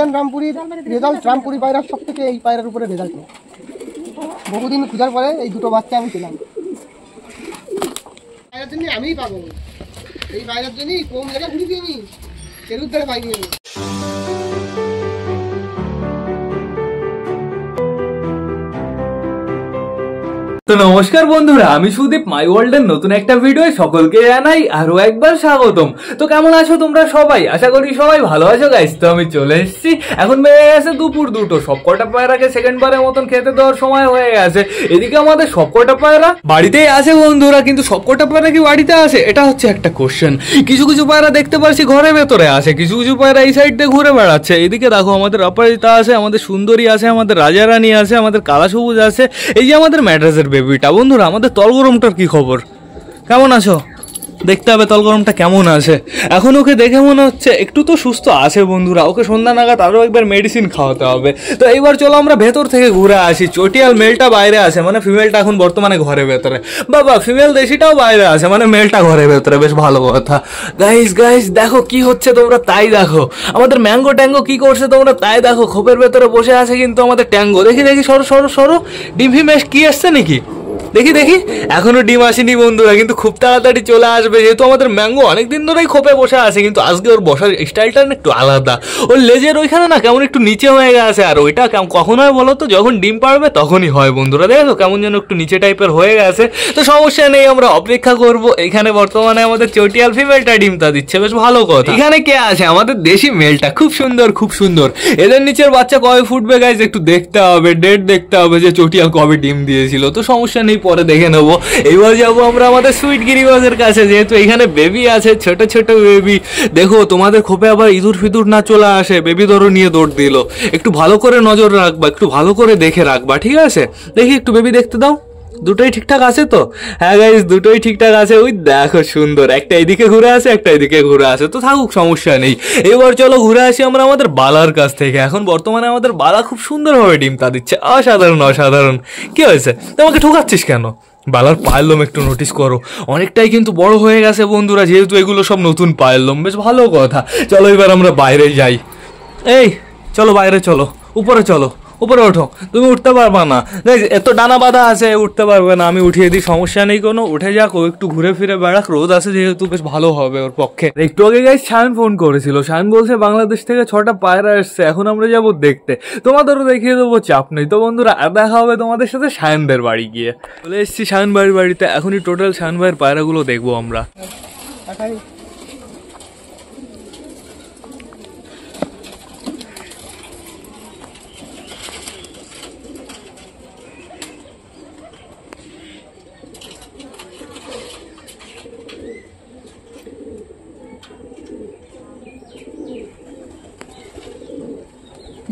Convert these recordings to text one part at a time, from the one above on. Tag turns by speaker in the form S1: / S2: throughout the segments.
S1: Indian রামপুরির result, Rampuri পায়রার সব থেকে এই পায়রার উপরে রেজাল্ট। বহুদিন খোঁজার পরে এই দুটো বাচ্চা আমি পেলাম। পায়রার জন্য আমিই পাবো, এই পায়রার জন্যই কম জায়গায় ঘুরি দিই আমি, এর উদ্ধারে পাইনি আমি।
S2: তো নমস্কার বন্ধুরা, আমি সুদীপ, মাই ওয়ার্ল্ডের নতুন একটা ভিডিও সকলকে জানাই আরো একবার স্বাগতম। তো কেমন আছো তোমরা সবাই? আশা করি সবাই ভালো আছো গাইস। তো আমি চলে এসেছি, এখন বেড়ে গেছে দুপুর 2টো। সবকটা পায়রাকে সেকেন্ড বারের মতন খেতে দেওয়ার সময় হয়ে গেছে। এদিকে আমাদের সবকটা পায়রা বাড়িতেই আছে বন্ধুরা, কিন্তু সবকটা পায়রা কি বাড়িতে আছে এটা হচ্ছে একটা কোশ্চেন। কিছু কিছু পায়রা দেখতে পাচ্ছি ঘরের ভেতরে আছে, কিছু কিছু পায়রা এই সাইড দিয়ে ঘুরে বেড়াচ্ছে। এদিকে দেখো আমাদের অপরাজিতা আছে, আমাদের সুন্দরী আছে, আমাদের রাজারানী আছে, আমাদের কালা সবুজ আছে, এই যে আমাদের ম্যাড্রাসের বেবিটা। বন্ধুরা আমাদের তলগরমটার কি খবর? কেমন আছো? দেখতে হবে তলগরমটা কেমন আছে। এখন ওকে দেখে মনে হচ্ছে একটু তো সুস্থ আছে বন্ধুরা। ওকে সন্ধ্যা নাগাদ আরও একবার মেডিসিন খাওয়াতে হবে। তো এইবার চলো আমরা ভেতর থেকে ঘুরে আসি। চটিয়াল মেলটা বাইরে আছে, মানে ফিমেলটা এখন বর্তমানে ঘরের ভেতরে। বাবা ফিমেল দেশিটাও বাইরে আছে, মানে মেলটা ঘরের ভেতরে। বেশ ভালো কথা। গাইস দেখো কি হচ্ছে তোমরা তাই দেখো। আমাদের ম্যাঙ্গো ট্যাঙ্গো কি করছে তোমরা তাই দেখো। খোপের ভেতরে বসে আছে কিন্তু আমাদের ট্যাঙ্গো। দেখি সরো ডিম ফিম কি আসছে নাকি? দেখি এখনো ডিম আসেনি বন্ধুরা, কিন্তু খুব তাড়াতাড়ি চলে আসবে। যেহেতু আমাদের ম্যাঙ্গো অনেকদিন ধরেই খোপে বসে আছে, কিন্তু আজকে ওর বসার স্টাইলটা একটু আলাদা। ওর লেজের ওইখানে না কেমন একটু নিচে হয়ে গেছে। আর ওইটা কখন হয় বলো তো? যখন ডিম পারবে তখনই হয় বন্ধুরা। দেখো কেমন যেন একটু নিচে টাইপের হয়ে গেছে। তো সমস্যা নেই, আমরা অপেক্ষা করব। এখানে বর্তমানে আমাদের চটিয়াল ফিমেলটা ডিমটা দিচ্ছে, বেশ ভালো কথা। এখানে কে আছে? আমাদের দেশি মেলটা, খুব সুন্দর। এদের নিচের বাচ্চা কবে ফুটবে গাইজ একটু দেখতে হবে, ডেট দেখতে হবে যে চটিয়াল কবে ডিম দিয়েছিল। তো সমস্যা নেই, পরে দেখে নেবো। এইবার যাবো আমরা আমাদের সুইট গিরিবাজের কাছে, যেহেতু এখানে বেবি আছে, ছোট বেবি। দেখো তোমাদের খোপে আবার ইঁদুর ফিদুর না চলে আসে। বেবি ধরো নিয়ে দৌড় দিল, একটু ভালো করে নজর রাখবা, একটু ভালো করে দেখে রাখবা, ঠিক আছে? দেখি একটু বেবি দেখতে দাও। দুটোই ঠিকঠাক আছে তো? হ্যাঁ গাইস, দুটোই ঠিকঠাক আছে। ওই দেখো সুন্দর, একটা এদিকে ঘুরে আসে, একটা এদিকে ঘুরে আসে। তো থাকুক, সমস্যা নেই। এবার চলো ঘুরে আসি আমরা আমাদের বালার কাছ থেকে। এখন বর্তমানে আমাদের বালা খুব সুন্দরভাবে ডিমটা দিচ্ছে। অসাধারণ। কি হয়েছে? তোমাকে ঠোকাচ্ছিস কেন? বালার পায়ের লোম একটু নোটিস করো, অনেকটাই কিন্তু বড় হয়ে গেছে বন্ধুরা। যেহেতু এগুলো সব নতুন পায়ের লোম, বেশ ভালো কথা। চলো এবার আমরা বাইরে যাই। এই চলো বাইরে চলো, উপরে চলো, উপরে ওঠো। তুমি উঠতে পারবা না, এত ডানা বাঁধা আছে, উঠতে পারবে না। আমি উঠিয়ে দিই, সমস্যা নেই কোনো। উঠে যাক, ও একটু ঘুরে ফিরে বেড়াক, রোদ আছে যেহেতু, বেশ ভালো হবে ওর পক্ষে। একটু আগে গাইস শায়ন ফোন করেছিল। শায়ন বলছে বাংলাদেশ থেকে 6টা পায়রা এসছে, এখন আমরা যাবো দেখতে। তোমাদেরও দেখিয়ে দেবো, চাপ নেই। তো বন্ধুরা আর দেখা হবে তোমাদের সাথে শায়নদের বাড়ি গিয়ে। চলে এসেছি শায়ন ভাইয়ের বাড়িতে। এখনই টোটাল শায়ন ভাইয়ের পায়রাগুলো দেখবো আমরা।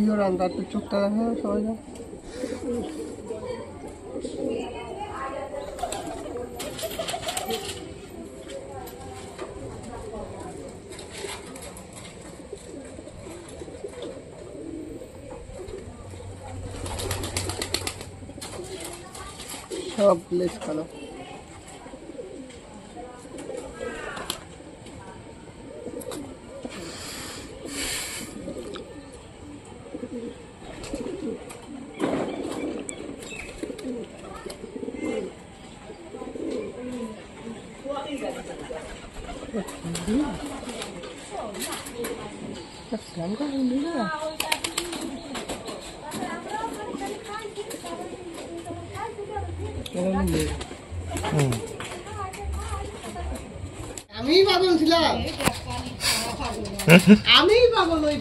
S1: পিওর আন্দার, তো চোখটা দেখো সবাই। সব লেস কালো। আমি পাগল ছিলাম, আমি পাগল। ওই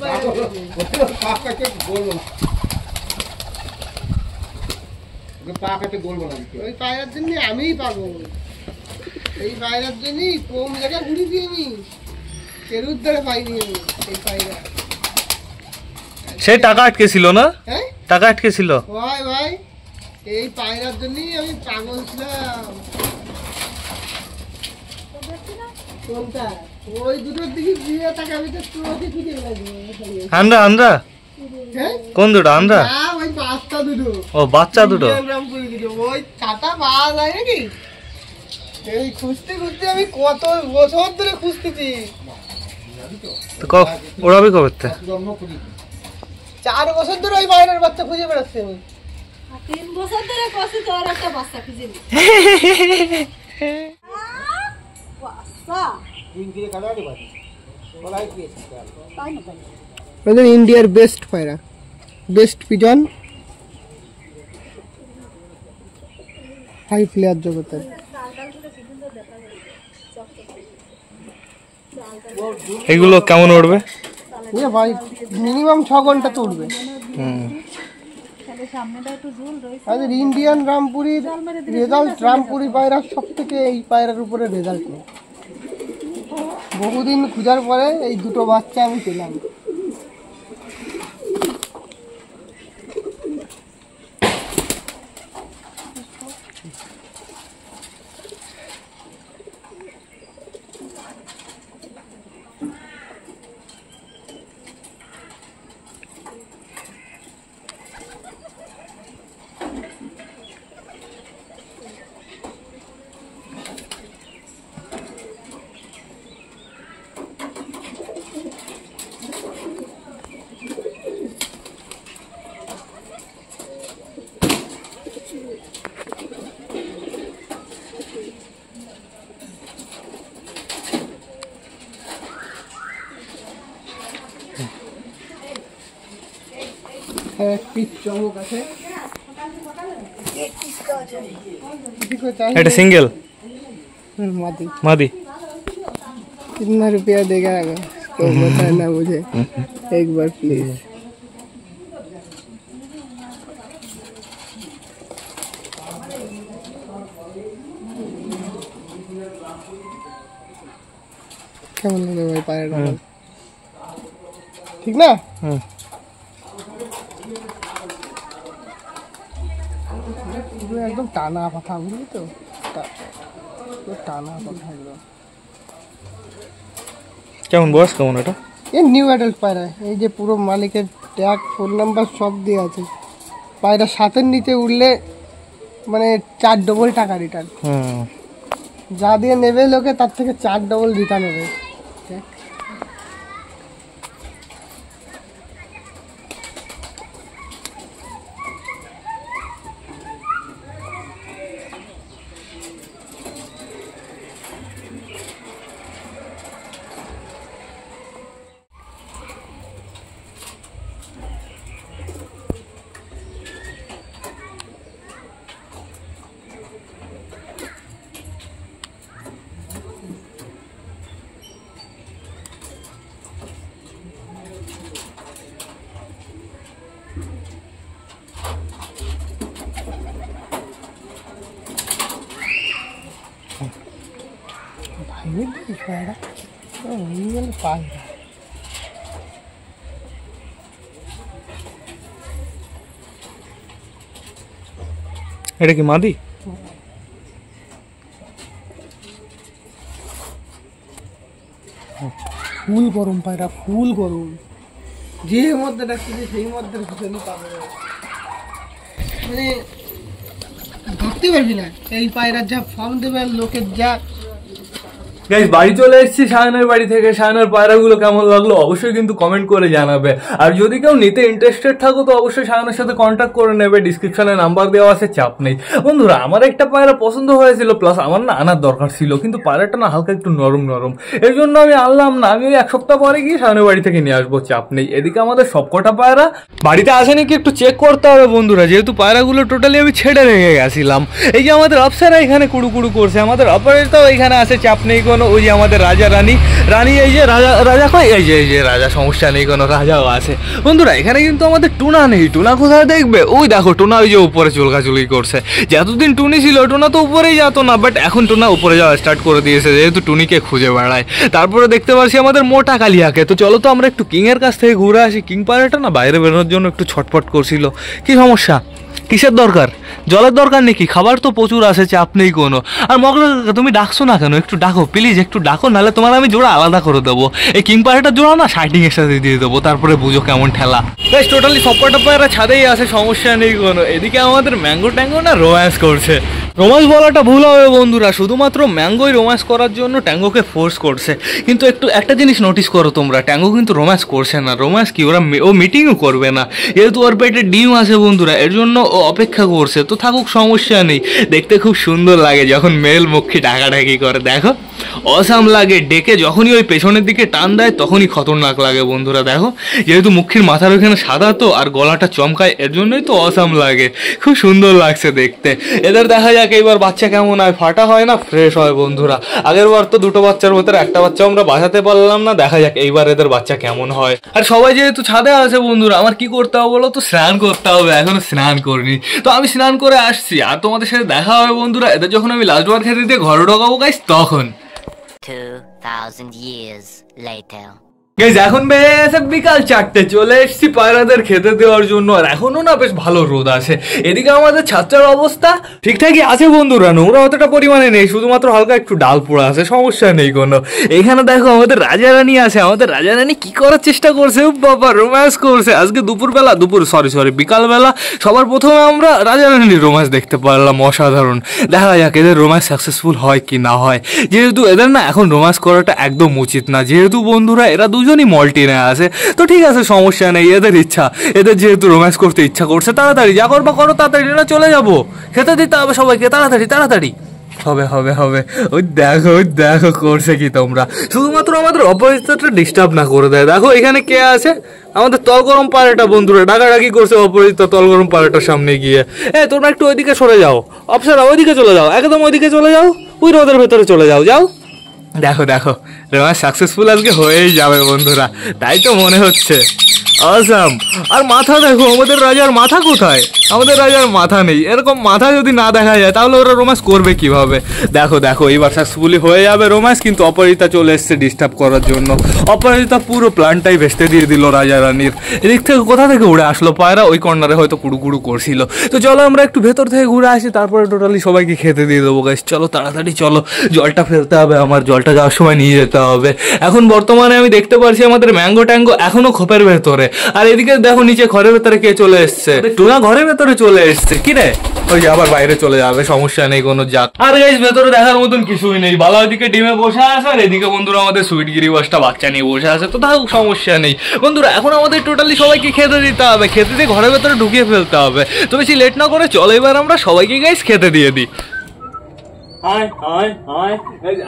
S1: পায়রার জন্য আমি পাগল, এই পায়রার জন্যই কম জায়গায় ঘুরি দিই আমি, এর উদ্ধারে পাইনি আমি এই পায়রা।
S2: সে টাকা আটকে ছিল না? হ্যাঁ টাকা আটকে ছিল
S1: ভাই, এই পায়রার জন্যই আমি পাগল ছিলাম। কোনটা? ওই দুটোর দিকে দিয়ে তাকে আমি তো তোকে খুঁজে লাগবে।
S2: আন্দ্রা কোন দুটো? আন্দ্রা?
S1: ওই বাচ্চা দুটো।
S2: ও বাচ্চা দুটো।
S1: ওই চাটা পাওয়া যায় নাকি? এই খুঁজতে আমি কত বছর ধরে খুঁজতেছি।
S2: ওড়াবি কবে?
S1: 4 বছর ধরে ওই পায়রার বাচ্চা খুঁজে বেড়াচ্ছি আমি।
S3: 3 বছর ধরে কষি তোর একটা বাচ্চা খুঁজে নি বাচ্চা তাই না তাই
S1: ওদের ইন্ডিয়ার বেস্ট পায়রা, বেস্ট পিজন, হাই প্লেয়ার জগতের।
S2: এগুলো কেমন উঠবে?
S1: ভাই মিনিমাম 6 ঘন্টা তো উঠবে।
S3: সামনেটা একটু ঝুল রয়েছে।
S1: আমাদের ইন্ডিয়ান রামপুরির রেজাল্ট, রামপুরি পায়রা সব থেকে এই পায়রার উপরে রেজাল্ট নেই। বহুদিন খোঁজার পরে এই দুটো বাচ্চা আমি পেলাম। চমক আছে,
S2: এটা সিঙ্গেল
S1: मादी
S2: मादी
S1: कितना रुपया देगा अगर तो बताना मुझे एक बार प्लीज। কেমন লাগে ভাই পায়রাটা? ঠিক না? একদম টানা পাখা, বুঝলি তো, টানা পাখা একদম।
S2: কেমন বয়স কেমন এটা?
S1: এই নিউ অ্যাডাল্ট পায়রা, এই যে পুরো মালিকের ট্যাগ, ফোন নাম্বার সব দিয়ে আছে। পায়রা 7-এর নিচে উঠলে মানে 4 ডবল টাকা রিটার্ন। যা দিয়ে নেবে লোকে তার থেকে 4 ডবল রিটার্ন হবে। পায়রা পায়রা
S2: এটা কি মাদি?
S1: ফুল গরম পায়রা, ফুল গরম। যে মধ্যে ডাকছে সেই মধ্যে ঘুষানি পাবে, মানে ভাবতে পারবি না এই পায়রার যা ফর্ম দেবে, লোকের যা।
S2: গাইস বাড়ি চলে এসেছি শায়নের বাড়ি থেকে। শায়নের পায়রাগুলো কেমন লাগলো অবশ্যই কিন্তু কমেন্ট করে জানাবে। আর যদি কেউ নিতে ইন্টারেস্টেড থাকো তো অবশ্যই শায়নের সাথে কন্ট্যাক্ট করে নেবে, ডিসক্রিপশনে নাম্বার দেওয়া আছে, চাপ নেই। বন্ধুরা আমার একটা পায়রা পছন্দ হয়েছিল, প্লাস আমার না আনার দরকার ছিল, কিন্তু পায়রাটা না হালকা একটু নরম নরম, এর জন্য আমি আনলাম না। আমি ওই 1 সপ্তাহ পরে গিয়ে শায়নের বাড়ি থেকে নিয়ে আসবো, চাপ নেই। এদিকে আমাদের সবকটা পায়রা বাড়িতে আসে নাকি একটু চেক করতে হবে বন্ধুরা, যেহেতু পায়রাগুলো টোটালি আমি ছেড়ে রেখে গেছিলাম। এই যে আমাদের অফিসাররা এখানে কুড়ু কুড়ু করছে, আমাদের অপারেটরও এখানে আছে, চাপ নেই কোনো। ওই যে আমাদের রাজা রানী, এই যে রাজা কয়, এই যে রাজা, সমস্যা নেই কোনো, রাজাও আছে। বন্ধুরা এখানে কিন্তু আমাদের টুনা নেই। টুনা কোথায় দেখবে? ওই দেখো টুনা ওই যে উপরে চুলকাচুলি করছে। যতদিন টুনি ছিল টুনা তো উপরেই যেত না, বাট এখন টুনা উপরে যাওয়া স্টার্ট করে দিয়েছে, যেহেতু টুনিকে খুঁজে বেড়ায়। তারপরে দেখতে পাচ্ছি আমাদের মোটা কালিয়াকে। তো চলো তো আমরা একটু কিংয়ের কাছ থেকে ঘুরে আসি। কিং পায়রাটা না বাইরে বেরোনোর জন্য একটু ছটফট করছিল। কি সমস্যা? কিসের দরকার? জলের দরকার নাকি? খাবার তো প্রচুর আছে, চাপ নেই কোনো। আর মগরা তুমি ডাকছো না কেন? একটু ডাকো প্লিজ, একটু ডাকো, নাহলে তোমার আমি জোড়া আলাদা করে দেবো। এই কিং পায়রাটার জোড়া না শাইটিং এর সাথে দিয়ে দেবো, তারপরে বুঝো কেমন ঠেলা। বেশ টোটালি সবকটা পায়রা ছাদেই আছে, সমস্যা নেই কোনো। এদিকে আমাদের ম্যাঙ্গো ট্যাঙ্গো না রোম্যান্স করছে। রোমান্স বলাটা ভুল হবে বন্ধুরা, শুধুমাত্র ম্যাঙ্গোই রোমান্স করার জন্য ট্যাঙ্গোকে ফোর্স করছে। কিন্তু একটা জিনিস নোটিস করো তোমরা, ট্যাঙ্গো কিন্তু রোমান্স করছে না। রোমান্স কি, ও মিটিংও করবে না, যেহেতু ওর পেটে ডিম আছে বন্ধুরা, এর জন্য ও অপেক্ষা করছে। তো থাকুক, সমস্যা নেই। দেখতে খুব সুন্দর লাগে যখন মেল মুখী ডাকাডাকি করে, দেখো অসাম লাগে। ডেকে যখনই ওই পেছনের দিকে টান দেয় তখনই খতরনাক লাগে বন্ধুরা। দেখো, যেহেতু মুখির মাথার ওখানে সাদা তো, আর গলাটা চমকায়, এর জন্যই তো অসাম লাগে। খুব সুন্দর লাগছে দেখতে। এদের দেখা যাক এইবার বাচ্চা কেমন হয়, ফাটা হয় না ফ্রেশ হয় বন্ধুরা। আগের বার তো দুটো বাচ্চার ভেতরে একটা বাচ্চা আমরা বাঁচাতে পারলাম না, দেখা যাক এইবার এদের বাচ্চা কেমন হয়। আর সবাই যেহেতু ছাদে আছে বন্ধুরা, আমার কি করতে হবে বলো তো, স্নান করতে হবে। এখনো স্নান করিনি, তো আমি স্নান করে আসছি, আর তোমাদের সাথে দেখা হবে বন্ধুরা এদের যখন আমি লাস্টবার খেতে দিয়ে ঘরে ঢোকাবো গাইস, তখন
S4: 2000 years later.
S2: গাইস এখন বেজে বিকাল 4টে, চলে এসেছি পায়রাদের খেতে দেওয়ার জন্য। আর এখনো না বেশ ভালো রোদ আছে। এদিকে আমাদের ছাত্রের অবস্থা ঠিকঠাকই আছে বন্ধুরা, নোংরা অতটা পরিমাণে নেই, শুধুমাত্র হালকা একটু ডাল পোড়া আছে, সমস্যা নেই কোনো। এখানে দেখো আমাদের রাজা রানী আছে। আমাদের রাজা রানী কি করার চেষ্টা করছে, বাবা রোম্যান্স করছে। আজকে বিকালবেলা সবার প্রথমে আমরা রাজা রানীর রোম্যান্স দেখতে পারলাম, অসাধারণ। দেখা যাক এদের রোম্যান্স সাকসেসফুল হয় কি না হয়। যেহেতু এদের না এখন রোম্যান্স করাটা একদম উচিত না, যেহেতু বন্ধুরা এরা দুজনই মল্টিনে আছে। তো ঠিক আছে, সমস্যা নেই, এদের ইচ্ছা। এদের যেহেতু রোম্যান্স করতে ইচ্ছা করছে, তাড়াতাড়ি যা করবা করো, তাড়াতাড়ি না চলে যাবো, খেতে দিতে হবে সবাইকে, তাড়াতাড়ি হবে। ওই দেখো করছে কি তোমরা, শুধুমাত্র আমাদের অপরিচিতটা ডিস্টার্ব না করে দেয়। দেখো এখানে কে আছে, আমাদের তল গরম পাড়াটা বন্ধুরা ডাকাডাকি করছে অপরিচিত তল গরম পাড়াটার সামনে গিয়ে। তোমরা একটু ওইদিকে সরে যাও, অপসারা ওইদিকে চলে যাও, একদম ওইদিকে চলে যাও, ওই রোদের ভেতরে চলে যাও। দেখো রোম্যান্স সাকসেসফুল আজকে হয়েই যাবে বন্ধুরা, তাই তো মনে হচ্ছে। অসাম। আর মাথা দেখো, আমাদের রাজার মাথা কোথায়? আমাদের রাজার মাথা নেই। এরকম মাথা যদি না দেখা যায় তাহলে ওরা রোম্যান্স করবে কিভাবে? দেখো এইবার সাকসেসফুলি হয়ে যাবে রোম্যান্স, কিন্তু অপরাজিতা চলে এসছে ডিস্টার্ব করার জন্য। অপরাজিতা পুরো প্ল্যানটাই ভেস্তে দিয়ে দিল রাজা রানীর। এদিক থেকে কোথা থেকে উড়ে আসলো পায়রা, ওই কর্নারে হয়তো কুড়ু করছিল। তো চলো আমরা একটু ভেতর থেকে ঘুরে আসি, তারপরে টোটালি সবাইকে খেতে দিয়ে দেবো গাইস। চলো তাড়াতাড়ি চলো, জলটা ফেলতে হবে, আমার জলটা যাওয়ার সময় নিয়ে যেতে হবে। এখন বর্তমানে আমি দেখতে পাচ্ছি আমাদের ম্যাঙ্গো ট্যাঙ্গো এখনো খোপের ভেতরে। আর এদিকে দেখো নিচে ঘরের ভেতরে কে চলে এসছে, টুনা ঘরের ভেতরে চলে এসছে। কি রে, ওই যে আবার বাইরে চলে যাবে, সমস্যা নেই কোনো। যাক, আর গাইস ভেতরে দেখার মতন কিছুই নেই। বালা ওইদিকে ডিমে বসে আছে, আর এদিকে বন্ধুরা আমাদের সুইট গিরিবাসটা বাচ্চা নিয়ে বসে আছে। তো থাকুক, সমস্যা নেই বন্ধুরা। এখন আমাদের টোটালি সবাইকে খেতে দিতে হবে, খেতে দিয়ে ঘরের ভেতরে ঢুকিয়ে ফেলতে হবে। তো বেশি লেট না করে চলো এবার আমরা সবাইকে গাইস খেতে দিয়ে দিই।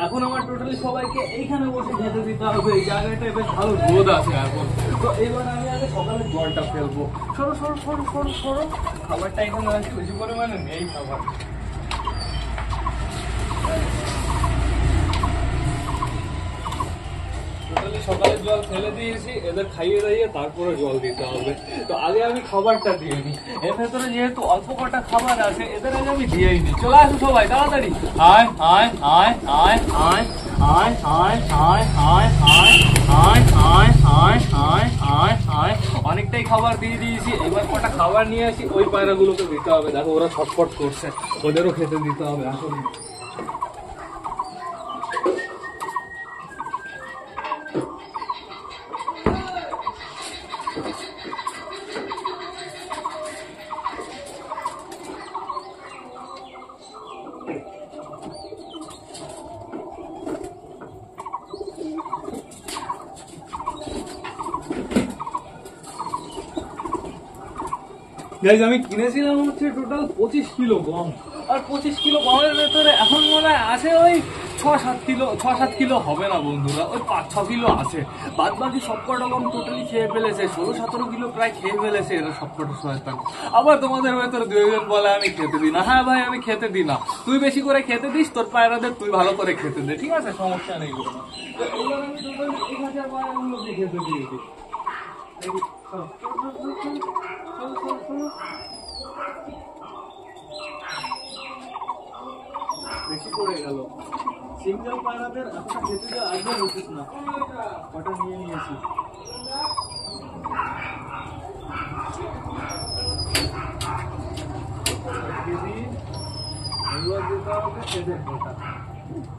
S2: এখন আমার টোটালি সবাইকে এইখানে বসে খেতে দিতে হবে। এই জায়গাটা বেশ ভালো রোদ আছে এখন। তো এবার আমি আগে সকালে জলটা ফেলবো। সরো, খাবারটা এখানে আছে, বেশি পরিমাণে নেই খাবার। সকালের জল ফেলে দিয়েছি, এদের খাইয়ে দাইয়ে তারপরে জল দিতে হবে। তো আগে আমি খাবারটা দিয়ে নিই। এর ভেতরে যেহেতু অল্প কটা খাবার আছে, এদের আগে আমি দিয়েই নিই। চলে আসো সবাই তাড়াতাড়ি। অনেকটাই খাবার দিয়ে দিয়েছি, এবার কটা খাবার নিয়ে আসি, ওই পায়রাগুলোকে দিতে হবে। দেখো ওরা ছটফট করছে, ওদেরও খেতে দিতে হবে। আসলে গাইজ আমি কিনেছিলাম হচ্ছে টোটাল 25 কিলো গম। আর 25 কিলো গমের ভেতরে এখন মনে হয় আছে ওই 6-7 কিলো হবে না বন্ধুরা, ওই 5-6 কিলো আছে। বাদ বাকি সবকটা গম টোটালি খেয়ে ফেলেছে, 16-17 কিলো প্রায় খেয়ে ফেলেছে এরা সবকটা শয়তান। আবার তোমাদের ভেতরে 2জন বলে আমি খেতে দিই না। হ্যাঁ ভাই, আমি খেতে দিই না, তুই বেশি করে খেতে দিস, তোর পায়রাদের তুই ভালো করে খেতে দে, ঠিক আছে, সমস্যা নেই কোনো। তো এবার আমি টোটাল 1000 পায়রাগুলোকে খেতে দিয়ে দিই। বেশি পড়ে গেল, সিঙ্গেল পায়রাদের এতটা খেতে দেওয়া একদম উচিত না। কটা নিয়ে নিয়েছি। এদের কথা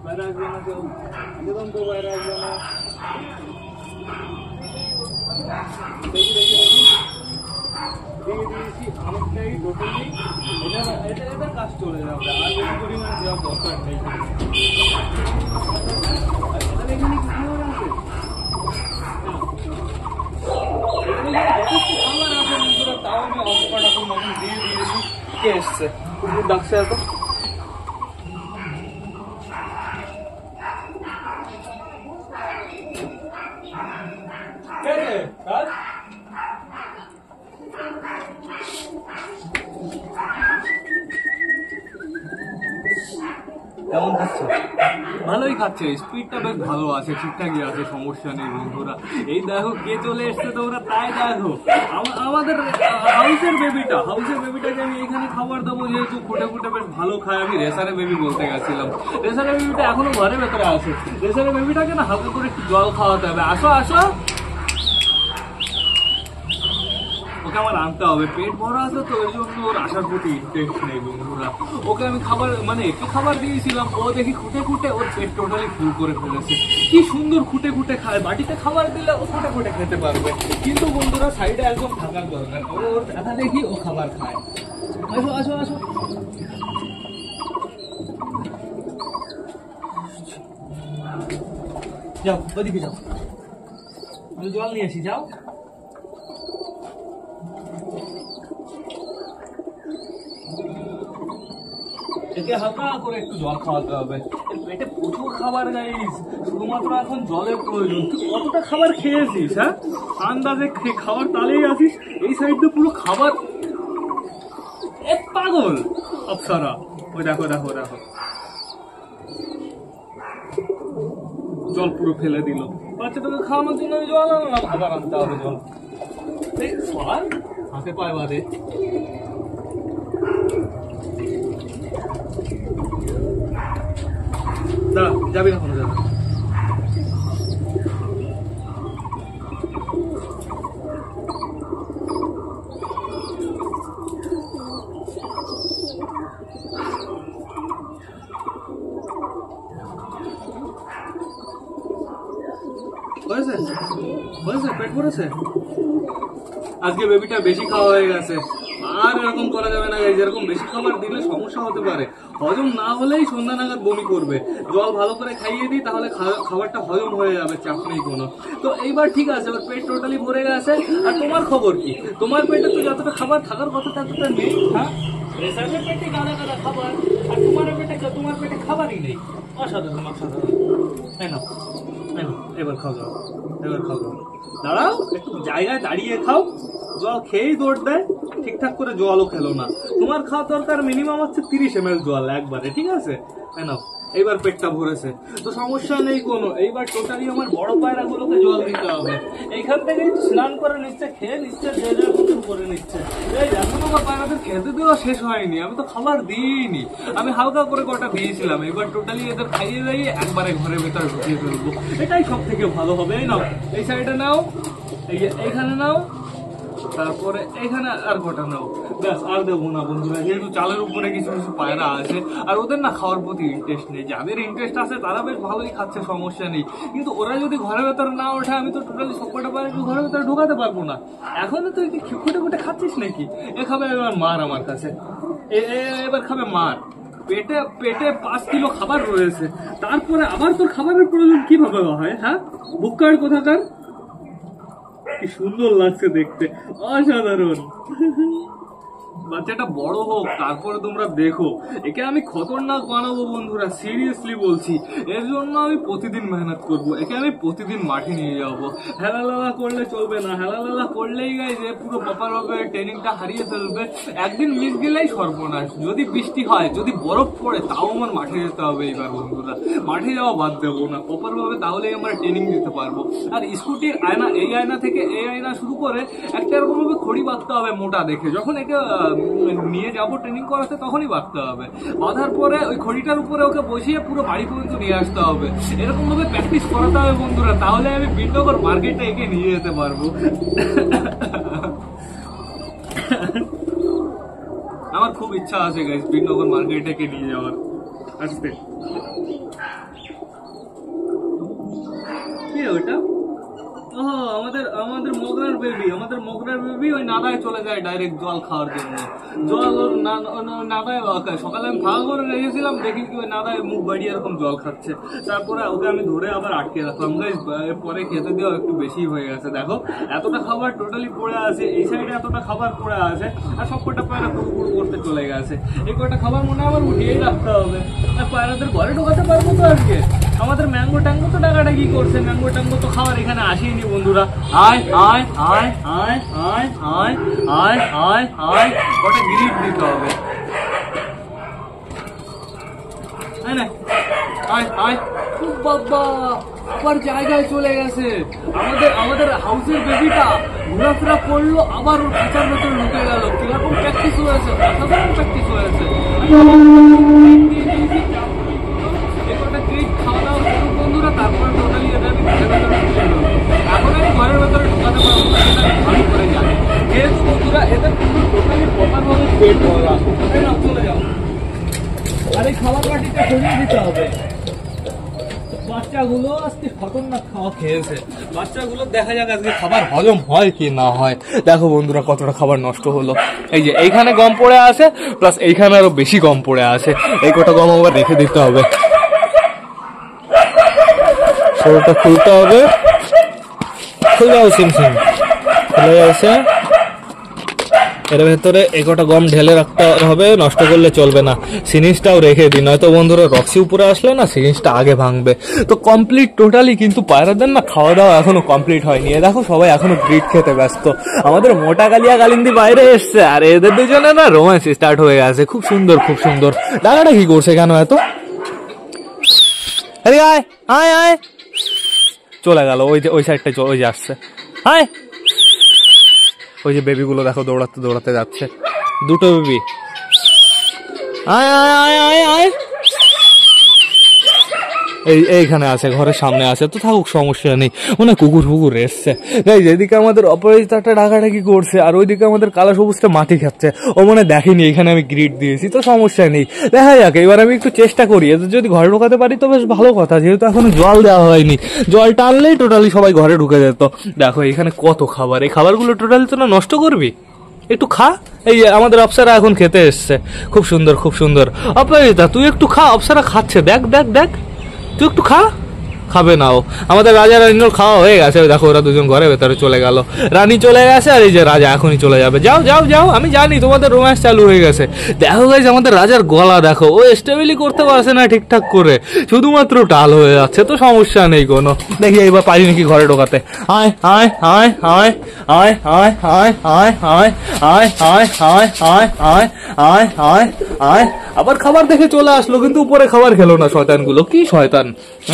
S2: বাইরে আসবে না কেউ, একদম তো বাইরে আসবে না। দেখি দিয়েছি অনেকটাই টোটালি। এটা আকাশ চলে যাবে, আর বেশি পরিমাণে দেওয়ার দরকার নেই। এখানে কি খাবার আছে? খাবার আছে বন্ধুরা, তাও আমি অল্পটা মতন দিয়ে দিয়েছি। কে এসছে? কুকুর ডাকছে এত। কেমন খাচ্ছে? ভালোই খাচ্ছে, স্পিডটা বেশ ভালো আছে, ঠিকঠাকই আছে, সমস্যা নেই বন্ধুরা। এই দেখো কে চলে এসছে তোমরা, তাই দেখো আমাদের হাউসের বেবিটাকে আমি এখানে খাবার দেবো, যেহেতু ফুটে ফুটে বেশ ভালো খায়। আমি রেসারের বেবি বলতে গেছিলাম, রেসারের বেবিটা এখনো ঘরের ভেতরে আছে। রেসারের বেবিটাকে না হালকা করে একটু জল খাওয়াতে হবে। আসো আসো, ওকে আমার আনতে হবে, পেট ভরা আছে তো এর জন্য ওর আসার প্রতি ইন্টারেস্ট নেই বন্ধুরা। ওকে আমি খাবার মানে একটু খাবার দিয়েছিলাম, ও দেখি খুঁটে খুঁটে ওর পেট টোটালি ফুল করে ফেলেছে। কি সুন্দর খুঁটে খুঁটে খায়, বাটিতে খাবার দিলে ও খুঁটে খুঁটে খেতে পারবে, কিন্তু বন্ধুরা সাইডে একদম থাকার দরকার। ওর দেখা দেখি ও খাবার খায়। আসো আসো আসো, যাও ওদিকে যাও, আমি জল নিয়ে আসি, যাও। একে হালকা করে একটু জল খাওয়াতে হবে, এর পেটে প্রচুর খাবার গাইস, শুধুমাত্র এখন জলের প্রয়োজন। তুই কতটা খাবার খেয়েছিস? হ্যাঁ, আন্দাজে খাবার তালেই আসিস, এই সাইডে পুরো খাবার। এক পাগল অপসরা, ওই দেখো দেখো দেখো, জল পুরো ফেলে দিল। বাচ্চাটাকে খাওয়ানোর জন্য আমি জল আনলাম, আবার আনতে হবে জল। হাতে পায়ে বাদে দাঁড়া, যাবি না কোনো যাবে। পেট ভরেছে? আজকে বেবিটা বেশি খাওয়া হয়ে গেছে, আর এরকম করা যাবে না। যেরকম বেশি খাবার দিলে সমস্যা হতে পারে, হজম না হলেই সন্ধ্যা নাগাদ বমি করবে। জল ভালো করে খাইয়ে দিই, তাহলে খাবারটা হজম হয়ে যাবে, চাপ নেই কোনো। তো এইবার ঠিক আছে, ওর পেট টোটালি ভরে গেছে। আর তোমার খবর কি? তোমার পেটে তো যতটা খাবার থাকার কথা ততটা নেই। হ্যাঁ, রেসারের পেটে গাদা গাদা খাবার, আর তোমার পেটে খাবারই নেই। অসাধারণ অসাধারণ। এবার খাও যাও, এবার খাও যাও। দাঁড়াও, একটু জায়গায় দাঁড়িয়ে খাও। জল খেয়েই দৌড় দেয়, ঠিকঠাক করে জলও খেলো না। তোমার খাওয়া দরকার মিনিমাম হচ্ছে 30 ml জল একবারে, ঠিক আছে? নাও, এইবার পেটটা ভরেছে তো সমস্যা নেই কোনো। এইবার টোটালি আমার বড় পায়রাগুলোকে জল দিতে হবে। এইখান থেকে স্নান করে নিচ্ছে, খেয়ে নিচ্ছে, যে যার মতন করে নিচ্ছে। এই এখন আমার পায়রাদের খেতে দেওয়া শেষ হয়নি, আমি তো খাবার দিইনি, আমি হালকা করে কটা দিয়েছিলাম। এবার টোটালি এদের খাইয়ে দাইয়ে একবারে ঘরের ভেতরে ঢুকিয়ে ফেলবো, এটাই সব থেকে ভালো হবে। এই নাও, এই সাইডে নাও, এইখানে নাও, তারপরে এখানে আর কটা নাও, ব্যাস। আর দেবো না বন্ধুরা, যেহেতু চালের উপরে কিছু কিছু পায়রা আছে, আর ওদের না খাওয়ার প্রতি ইন্টারেস্ট নেই। যাদের ইন্টারেস্ট আছে তারা বেশ ভালোই খাচ্ছে, সমস্যা নেই, কিন্তু ওরা যদি ঘরের ভেতরে না ওঠে, আমি তো টোটালি সবকটা পায়রা ঘরের ভেতরে ঢোকাতে পারবো না। এখন তুই কি খুঁটে খুঁটে খাচ্ছিস নাকি? এ খাবে এবার মার আমার কাছে, এবার খাবে মার। পেটে 5 কিলো খাবার রয়েছে, তারপরে আবার তোর খাবারের প্রয়োজন কিভাবে হয়? হ্যাঁ, বুক্কার কোথাকার। কি সুন্দর লাগছে দেখতে, অসাধারণ। বাচ্চাটা বড় হোক, তারপরে তোমরা দেখো। একে আমি খতরনাক বানাবো বন্ধুরা, সিরিয়াসলি বলছি। এর জন্য আমি প্রতিদিন মেহনত করব, একে আমি প্রতিদিন মাঠে নিয়ে যাবো। হেলালালা করলে চলবে না, হেলালালা করলেই গাই যে পুরো প্রপার ভাবে ট্রেনিংটা হারিয়ে ফেলবে। একদিন মিস গেলেই সর্বনাশ। যদি বৃষ্টি হয়, যদি বরফ পড়ে, তাও আমার মাঠে যেতে হবে। এবার বন্ধুরা, মাঠে যাওয়া বাদ দেবো না, প্রপার ভাবে, তাহলেই আমরা ট্রেনিং দিতে পারবো। আর স্কুটির আয়না, এই আয়না থেকে এই আয়না শুরু করে একটা এরকম ভাবে খড়ি বাঁধতে হবে মোটা দেখে। যখন একে নিয়ে যাবো ট্রেনিং করাতে, তখনই বাঁধতে হবে। বাঁধার পরে ওই খড়িটার উপরে ওকে বসিয়ে পুরো বাড়ি পর্যন্ত নিয়ে আসতে হবে। এরকম ভাবে প্র্যাকটিস করাতে হবে বন্ধুরা, তাহলে আমি বিনগর মার্কেটে একে নিয়ে যেতে পারবো। আমার খুব ইচ্ছা আছে গাইস, বিনগর মার্কেটে একে নিয়ে যাওয়ার। আসতে কি ওটা? আমাদের মগনার বেবি, আমাদের মগরার বেবি ওই নাদায় চলে যায় ডাইরেক্ট জল খাওয়ার জন্য। জল ওর নাদায় সকালে আমি ফাঁকা করে রেখেছিলাম, দেখি কি ওই নাদায় মুখ বাড়িয়ে এরকম জল খাচ্ছে। তারপরে ওকে আমি ধরে আবার আটকে রাখলাম। পরে খেতে দেওয়া একটু বেশি হয়ে গেছে। দেখো এতটা খাবার টোটালি পড়ে আছে, এই সাইডে এতটা খাবার পড়ে আছে, আর সব কটা পায়রা পুরো করতে চলে গেছে। এই কটা খাবার মনে হয় আমার উঠিয়েই রাখতে হবে, আর পায়রাদের ঘরে ঢোকাতে পারবো তো আজকে। আমাদের ম্যাঙ্গো ট্যাঙ্গো তো টাকাটা কি করছে, ম্যাঙ্গো ট্যাঙ্গো তো খাবার এখানে আসেনি বন্ধুরা। আয় আয় আয় আয় আয় আয় আয় আয় আয়, ওটা গ্রিপ দিতে হবে। আয় আয়, বাবা আবার জায়গায় চলে গেছে। আমাদের হাউসের বেবিটা ঘোরাফেরা করলো, আবার ওর খাঁচার ভেতরে ঢুকে গেল। কিরকম প্র্যাকটিস হয়েছে, অসাধারণ প্র্যাকটিস হয়েছে। খাওয়া দাওয়া করুক বন্ধুরা, তারপরে টোটালি এদের ঘরের ভেতরে ঢুকে গেল। এখন আমি ঘরের ভেতরে ঢুকাতে পারবো না, ভালো করে জানি। যেহেতু বন্ধুরা এদের কিন্তু টোটালি প্রপারভাবে পেট ভরা। চলে যাও, আর এই খাবার বাটিটা সরিয়ে দিতে হবে। বাচ্চাগুলো আজকে খতরনাক খাওয়া খেয়েছে। বাচ্চাগুলো দেখা যাক আজকে খাবার হজম হয় কি না হয়। দেখো বন্ধুরা কতটা খাবার নষ্ট হলো। এই যে এইখানে গম পড়ে আছে, প্লাস এইখানে আরো বেশি গম পড়ে আছে। এই কটা গম আবার রেখে দিতে হবে। সরটা খুলতে হবে, খুলে যাও সিমসিম, খুলে যাচ্ছে। এর ভেতরে এই কটা গম ঢেলে রাখতে হবে, নষ্ট করলে চলবে না। সিরিঞ্জটাও রেখে দিই, নয়তো বন্ধুরা রক্সি উপরে আসলে না সিরিঞ্জটা আগে ভাঙবে। তো কমপ্লিট টোটালি কিন্তু পায়রাদের না খাওয়া দাওয়া এখনো কমপ্লিট হয়নি। দেখো সবাই এখনো গ্রিড খেতে ব্যস্ত। আমাদের মোটা কালিয়া কালিন্দি বাইরে এসছে, আর এদের দুজনে না রোম্যান্স স্টার্ট হয়ে গেছে। খুব সুন্দর খুব সুন্দর। ডাকাটা কি করছে কেন এত? আরে আয় আয় আয়, চলে গেল ওই যে ওই সাইডটা, ওই যে আসছে। হায়, ওই যে বেবিগুলো দেখো দৌড়াতে দৌড়াতে যাচ্ছে, দুটো বেবি। আয় আয় আয় আয় আয়, এইখানে আছে, ঘরের সামনে আছে, তো থাকুক সমস্যা নেই। মনে কুকুর ফুকুর এসছে। এই যেদিকে আমাদের অপরাজিতাটা ডাকাডাকি করছে, আর ওইদিকে আমাদের কালো সবুজটা মাটি খাচ্ছে। ও মনে দেখেনি এখানে আমি গ্রিড দিয়েছি, তো সমস্যা নেই। দেখা যাক, এবার আমি একটু চেষ্টা করি, এদের যদি ঘরে ঢোকাতে পারি তো বেশ ভালো কথা। যেহেতু এখনো জল দেওয়া হয়নি, জল টানলেই টোটালি সবাই ঘরে ঢুকে যেত। দেখো এখানে কত খাবার, এই খাবারগুলো টোটালি তো না নষ্ট করবি, একটু খা। এই আমাদের অপসারা এখন খেতে এসছে, খুব সুন্দর খুব সুন্দর। অপরাজিতা তুই একটু খা, অপসারা খাচ্ছে, দেখ দেখ দেখ, তুই একটু খা। খাবে না ও। আমাদের রাজা রানীর খাওয়া হয়ে গেছে, দেখো ওরা দুজন ঘরে ভেতরে চলে গেল। রানী চলে গেছে, আর এই যে রাজা এখনই চলে যাবে। যাও যাও যাও, আমি জানি তোমাদের রোম্যান্স চালু হয়ে গেছে। দেখো গাইস আমাদের রাজার গলা দেখো, ও স্টেবিলি করতে পারছে না ঠিকঠাক করে, শুধুমাত্র টাল হয়ে যাচ্ছে। তো সমস্যা নেই কোনো, দেখি এইবার পারি নাকি ঘরে ঢোকাতে। আয় আয় আয় আয় আয় আয় আয় আয় আয় আয় আয় আয় আয় আয় আয় আয় আয়। আবার খাবার দেখে চলে আসলো, কিন্তু উপরে খাবার খেলো না শয়তানগুলো। কি শয়তান!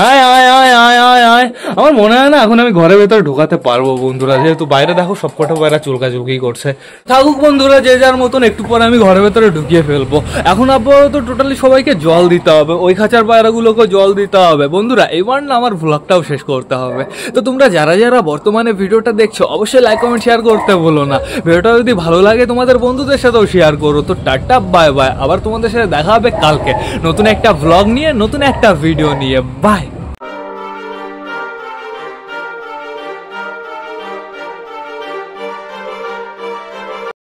S2: আয় আয় আয় আয় আয় আয়। আমার মনে হয় না এখন আমি ঘরের ভেতরে ঢোকাতে পারবো বন্ধুরা, যেহেতু বাইরে দেখো সবকটা বাইরে চুলকাচুলকি করছে। থাকুক বন্ধুরা যে যার মতন, একটু পরে আমি ঘরের ভেতরে ঢুকিয়ে ফেলবো। এখন আপাতত টোটালি সবাইকে জল দিতে হবে, ওই খাঁচার পায়রাগুলোকে জল দিতে হবে। বন্ধুরা এবার না আমার ভ্লগটাও শেষ করতে হবে। তো তোমরা যারা যারা বর্তমানে ভিডিওটা দেখছো অবশ্যই লাইক কমেন্ট শেয়ার করতে বলো না। ভিডিওটা যদি ভালো লাগে তোমাদের বন্ধুদের সাথেও শেয়ার করো। তো টাটা বাই বাই, আবার তোমাদের সাথে দেখা হবে কালকে নতুন একটা ভ্লগ নিয়ে, নতুন একটা ভিডিও নিয়ে। বাই।